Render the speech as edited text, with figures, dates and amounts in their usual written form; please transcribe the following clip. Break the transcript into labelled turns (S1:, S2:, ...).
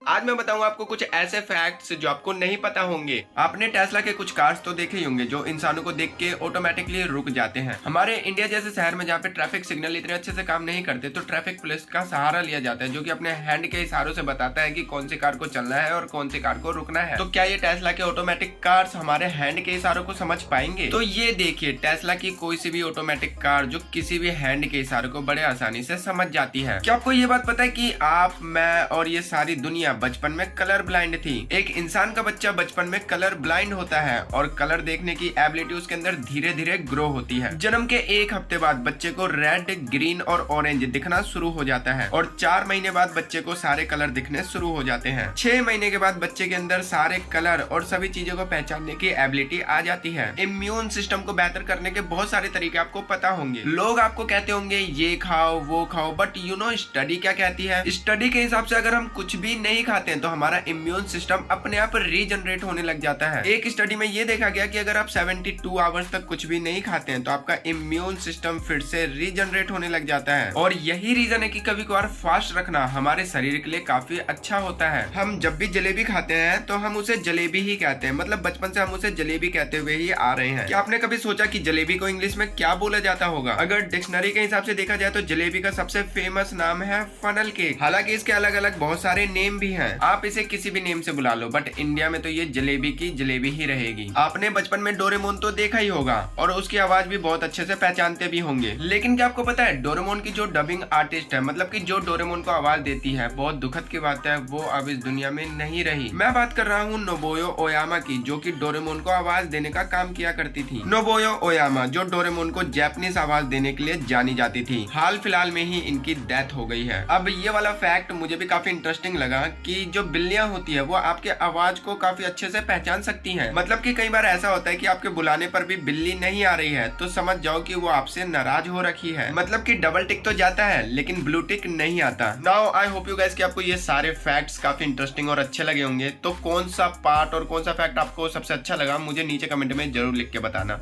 S1: आज मैं बताऊंगा आपको कुछ ऐसे फैक्ट्स जो आपको नहीं पता होंगे। आपने टेस्ला के कुछ कार्स तो देखे ही होंगे जो इंसानों को देख के ऑटोमेटिकली रुक जाते हैं। हमारे इंडिया जैसे शहर में जहाँ पे ट्रैफिक सिग्नल इतने अच्छे से काम नहीं करते तो ट्रैफिक पुलिस का सहारा लिया जाता है, जो कि अपने हैंड के इशारों से बताता है कि कौन सी कार को चलना है और कौन सी कार को रुकना है। तो क्या ये टेस्ला के ऑटोमेटिक कार्स हमारे हैंड के इशारों को समझ पाएंगे? तो ये देखिए, टेस्ला की कोई सी भी ऑटोमेटिक कार जो किसी भी हैंड के इशारों को बड़े आसानी से समझ जाती है। क्या आपको ये बात पता है कि आप, मैं और ये सारी दुनिया बचपन में कलर ब्लाइंड थी। एक इंसान का बच्चा बचपन में कलर ब्लाइंड होता है और कलर देखने की एबिलिटी उसके अंदर धीरे धीरे ग्रो होती है। जन्म के 1 हफ्ते बाद बच्चे को रेड, ग्रीन और ऑरेंज दिखना शुरू हो जाता है और 4 महीने बाद बच्चे को सारे कलर दिखने शुरू हो जाते हैं। 6 महीने के बाद बच्चे के अंदर सारे कलर और सभी चीजों को पहचानने की एबिलिटी आ जाती है। इम्यून सिस्टम को बेहतर करने के बहुत सारे तरीके आपको पता होंगे। लोग आपको कहते होंगे ये खाओ वो खाओ, बट यू नो स्टडी क्या कहती है? स्टडी के हिसाब से अगर हम कुछ भी नहीं खाते हैं तो हमारा इम्यून सिस्टम अपने आप रीजनरेट होने लग जाता है। एक स्टडी में ये देखा गया कि अगर आप 72 आवर्स तक कुछ भी नहीं खाते हैं तो आपका इम्यून सिस्टम फिर से रीजनरेट होने लग जाता है। और यही रीजन है कि कभी कभार फास्ट रखना हमारे शरीर के लिए काफी अच्छा होता है। हम जब भी जलेबी खाते हैं तो हम उसे जलेबी ही कहते हैं, मतलब बचपन से हम उसे जलेबी कहते हुए ही आ रहे हैं। क्या आपने कभी सोचा कि जलेबी को इंग्लिश में क्या बोला जाता होगा? अगर डिक्शनरी के हिसाब से देखा जाए तो जलेबी का सबसे फेमस नाम है फनल केक। हालांकि इसके अलग अलग बहुत सारे नेम भी हैं, आप इसे किसी भी नेम से बुला लो, बट इंडिया में तो ये जलेबी की जलेबी ही रहेगी। आपने बचपन में डोरेमोन तो देखा ही होगा और उसकी आवाज भी बहुत अच्छे से पहचानते भी होंगे। लेकिन क्या आपको पता है डोरेमोन की जो डबिंग आर्टिस्ट है, मतलब कि जो डोरेमोन को आवाज देती है, बहुत दुखद की बात है, वो अब इस दुनिया में नहीं रही। मैं बात कर रहा हूँ नोबुयो ओयामा की, जो कि डोरेमोन को आवाज देने का काम किया करती थी। नोबुयो ओयामा जो डोरेमोन को जापानीज आवाज देने के लिए जानी जाती थी। हाल फिलहाल में ही इनकी डेथ हो गई है। अब ये वाला फैक्ट मुझे भी काफी इंटरेस्टिंग लगा कि जो बिल्लियां होती है वो आपके आवाज को काफी अच्छे से पहचान सकती हैं। मतलब कि कई बार ऐसा होता है कि आपके बुलाने पर भी बिल्ली नहीं आ रही है तो समझ जाओ कि वो आपसे नाराज हो रखी है। मतलब कि डबल टिक तो जाता है लेकिन ब्लू टिक नहीं आता। Now I hope you guys कि आपको ये सारे फैक्ट्स काफी इंटरेस्टिंग और अच्छे लगे होंगे। तो कौन सा पार्ट और कौन सा फैक्ट आपको सबसे अच्छा लगा मुझे नीचे कमेंट में जरूर लिख के बताना।